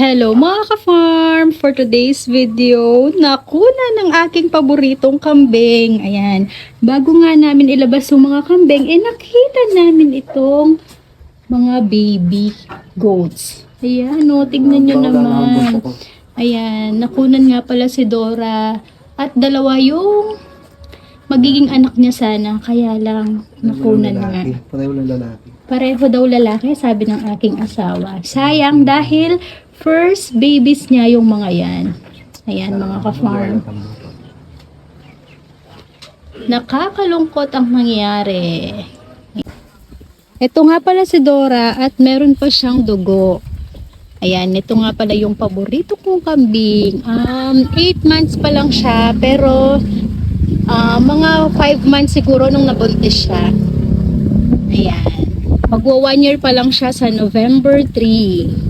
Hello mga ka-farm! For today's video, nakuna ng aking paboritong kambing. Ayan, bago nga namin ilabas yung mga kambing, nakita namin itong mga baby goats. Ayan, tignan nyo naman. Ayan, nakunan nga pala si Dora at dalawa yung magiging anak niya sana, kaya lang nakunan nga. Pareho lang lalaki. Pareho daw lalaki, sabi ng aking asawa. Sayang dahil first babies niya yung mga yan. Ayan mga ka-farm. Nakakalungkot ang nangyari. Ito nga pala si Dora at meron pa siyang dugo. Ayan, ito nga pala yung paborito kong kambing. 8 months pa lang siya, pero mga 5 months siguro nung nabuntis siya. Ayan. Magwa 1 year pa lang siya sa November 3.